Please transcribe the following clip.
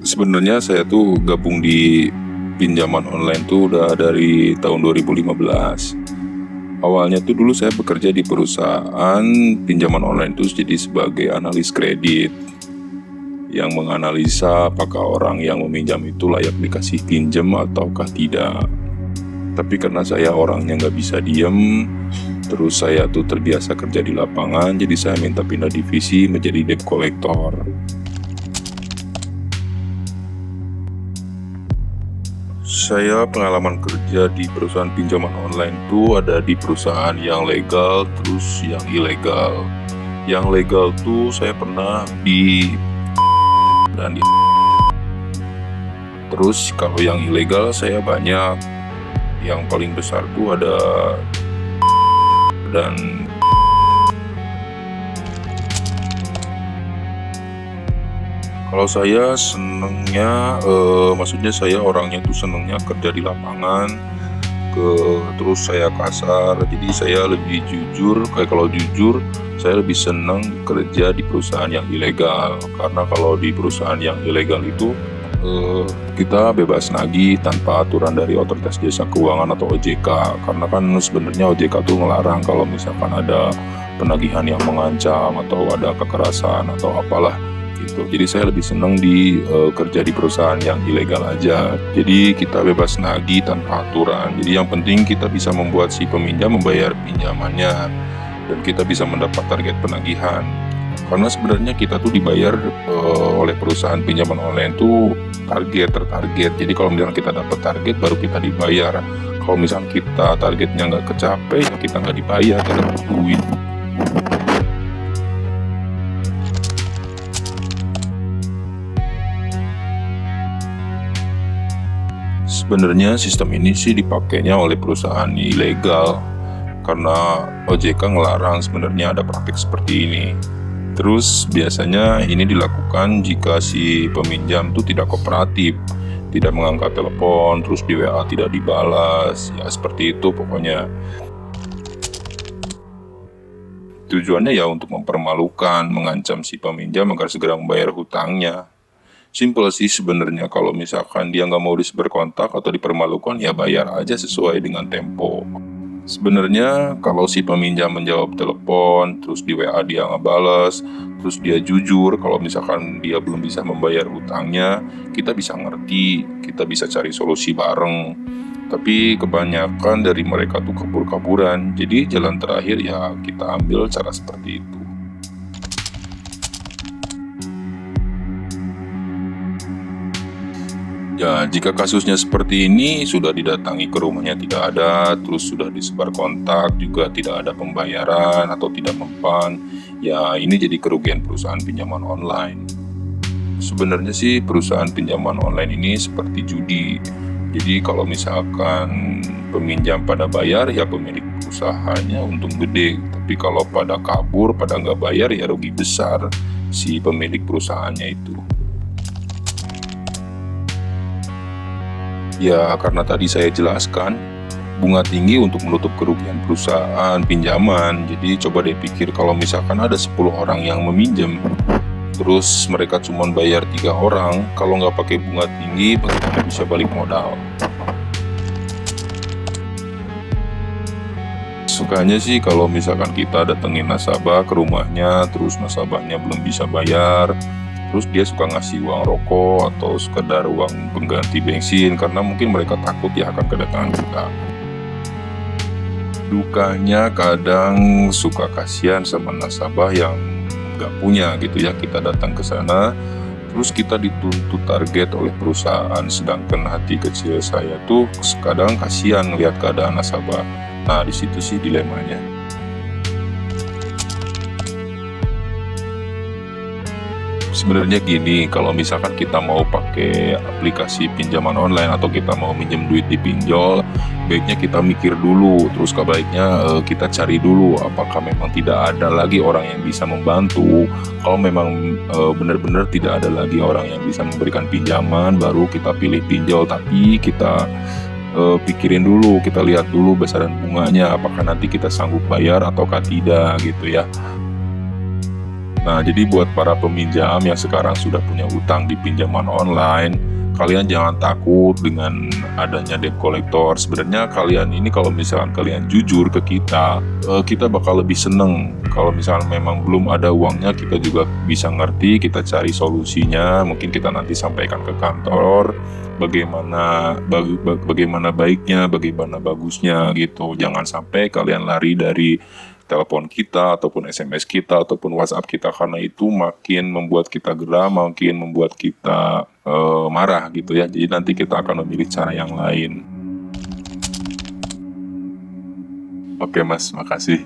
Sebenarnya saya tuh gabung di pinjaman online tuh udah dari tahun 2015. Awalnya tuh dulu saya bekerja di perusahaan pinjaman online tuh jadi sebagai analis kredit yang menganalisa apakah orang yang meminjam itu layak dikasih pinjam ataukah tidak. Tapi karena saya orangnya nggak bisa diem, terus saya tuh terbiasa kerja di lapangan, jadi saya minta pindah divisi menjadi debt collector. Saya pengalaman kerja di perusahaan pinjaman online tuh ada di perusahaan yang legal terus yang ilegal. Yang legal tuh saya pernah di dan di. Terus kalau yang ilegal saya banyak. Yang paling besar tuh ada dan kalau saya senengnya, maksudnya saya orangnya tuh senengnya kerja di lapangan, terus saya kasar, jadi saya lebih jujur. Kayak kalau jujur, saya lebih seneng kerja di perusahaan yang ilegal, karena kalau di perusahaan yang ilegal itu kita bebas nagih tanpa aturan dari Otoritas Jasa Keuangan atau OJK, karena kan sebenarnya OJK tuh melarang kalau misalkan ada penagihan yang mengancam atau ada kekerasan atau apalah. Jadi saya lebih senang kerja di perusahaan yang ilegal aja. Jadi kita bebas nagih tanpa aturan. Jadi yang penting kita bisa membuat si peminjam membayar pinjamannya dan kita bisa mendapat target penagihan. Karena sebenarnya kita tuh dibayar oleh perusahaan pinjaman online tuh tertarget. Jadi kalau misalnya kita dapat target baru kita dibayar. Kalau misalnya kita targetnya nggak kecapai ya kita nggak dibayar, kita dapat duit. Sebenarnya sistem ini sih dipakainya oleh perusahaan ilegal karena OJK ngelarang sebenarnya ada praktik seperti ini. Terus biasanya ini dilakukan jika si peminjam tuh tidak kooperatif, tidak mengangkat telepon, terus di WA tidak dibalas, ya seperti itu pokoknya. Tujuannya ya untuk mempermalukan, mengancam si peminjam agar segera membayar hutangnya. Simpel sih sebenarnya, kalau misalkan dia nggak mau disebar kontak atau dipermalukan ya bayar aja sesuai dengan tempo. Sebenarnya kalau si peminjam menjawab telepon, terus di WA dia nggak balas, terus dia jujur kalau misalkan dia belum bisa membayar hutangnya, kita bisa ngerti, kita bisa cari solusi bareng. Tapi kebanyakan dari mereka tuh kabur-kaburan, jadi jalan terakhir ya kita ambil cara seperti itu. Ya, jika kasusnya seperti ini, sudah didatangi ke rumahnya tidak ada, terus sudah disebar kontak, juga tidak ada pembayaran atau tidak mempan, ya ini jadi kerugian perusahaan pinjaman online. Sebenarnya sih perusahaan pinjaman online ini seperti judi. Jadi kalau misalkan peminjam pada bayar, ya pemilik usahanya untung gede. Tapi kalau pada kabur, pada nggak bayar, ya rugi besar si pemilik perusahaannya itu. Ya karena tadi saya jelaskan, bunga tinggi untuk menutup kerugian perusahaan pinjaman. Jadi coba deh pikir kalau misalkan ada 10 orang yang meminjam, terus mereka cuma bayar 3 orang, kalau nggak pakai bunga tinggi bagaimana bisa balik modal? Sukanya sih kalau misalkan kita datengin nasabah ke rumahnya, terus nasabahnya belum bisa bayar, terus dia suka ngasih uang rokok atau sekedar uang pengganti bensin karena mungkin mereka takut ya akan kedatangan kita. Dukanya kadang suka kasihan sama nasabah yang nggak punya gitu ya. Kita datang ke sana, terus kita dituntut target oleh perusahaan, sedangkan hati kecil saya tuh kadang kasihan lihat keadaan nasabah. Nah di situ sih dilemanya. Sebenarnya gini, kalau misalkan kita mau pakai aplikasi pinjaman online atau kita mau minjem duit di pinjol, baiknya kita mikir dulu, terus baiknya kita cari dulu apakah memang tidak ada lagi orang yang bisa membantu. Kalau memang benar-benar tidak ada lagi orang yang bisa memberikan pinjaman, baru kita pilih pinjol. Tapi kita pikirin dulu, kita lihat dulu besaran bunganya, apakah nanti kita sanggup bayar ataukah tidak gitu ya. Nah, jadi buat para peminjam yang sekarang sudah punya utang di pinjaman online, kalian jangan takut dengan adanya debt collector. Sebenarnya kalian ini kalau misalkan kalian jujur ke kita bakal lebih seneng. Kalau misalkan memang belum ada uangnya, kita juga bisa ngerti, kita cari solusinya. Mungkin kita nanti sampaikan ke kantor bagaimana baiknya, bagaimana bagusnya gitu. Jangan sampai kalian lari dari telepon kita ataupun SMS kita ataupun WhatsApp kita, karena itu makin membuat kita geram, makin membuat kita marah gitu ya. Jadi nanti kita akan memilih cara yang lain. Oke Mas, makasih.